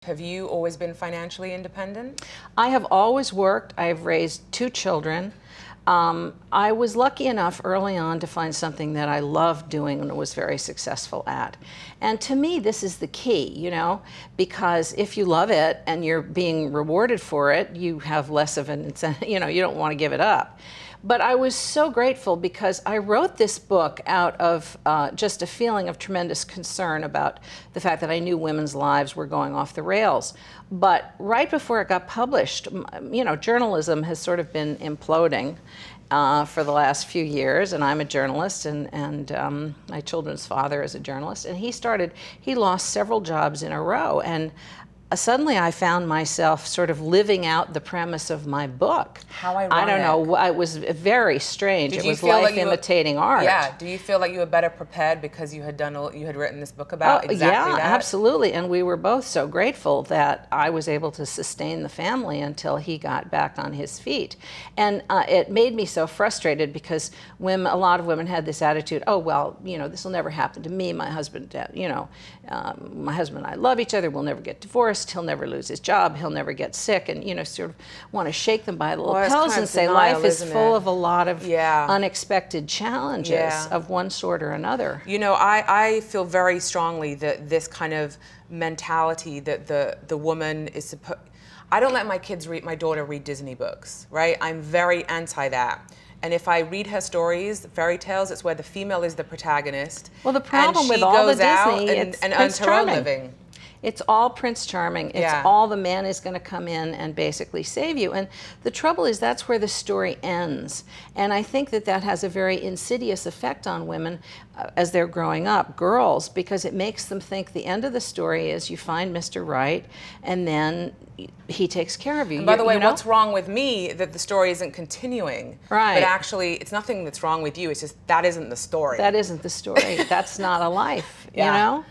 Have you always been financially independent? I have always worked. I have raised 2 children. I was lucky enough early on to find something that I loved doing and was very successful at. And to me, this is the key, you know, because if you love it and you're being rewarded for it, you have less of an incentive, you know, you don't want to give it up. But I was so grateful because I wrote this book out of just a feeling of tremendous concern about the fact that I knew women's lives were going off the rails. But right before it got published, you know, journalism has sort of been imploding for the last few years, and I'm a journalist, and my children's father is a journalist, and he lost several jobs in a row, and suddenly I found myself sort of living out the premise of my book. How ironic. I don't know, it was very strange. It was life imitating art. Yeah, do you feel like you were better prepared because you had written this book about exactly that? Yeah, absolutely, and we were both so grateful that I was able to sustain the family until he got back on his feet. And it made me so frustrated because a lot of women had this attitude, oh, well, you know, this will never happen to me. My husband, you know, my husband and I love each other, we'll never get divorced. He'll never lose his job, he'll never get sick, and you know, sort of want to shake them by the lapels and say life is full of a lot of unexpected challenges of one sort or another. You know, I feel very strongly that this kind of mentality that the woman is supposed. I don't let my daughter read Disney books, right? I'm very anti that. And if I read her stories, fairy tales, it's where the female is the protagonist. Well, the problem with all the Disney, it's and earns her own living. It's all Prince Charming. It's all the man is going to come in and basically save you. And the trouble is that's where the story ends. And I think that that has a very insidious effect on women as they're growing up, girls, because it makes them think the end of the story is you find Mr. Right and then he takes care of you. And by the way, what's wrong with me that the story isn't continuing? Right. But actually, it's nothing that's wrong with you. It's just that isn't the story. That isn't the story. That's not a life, you know?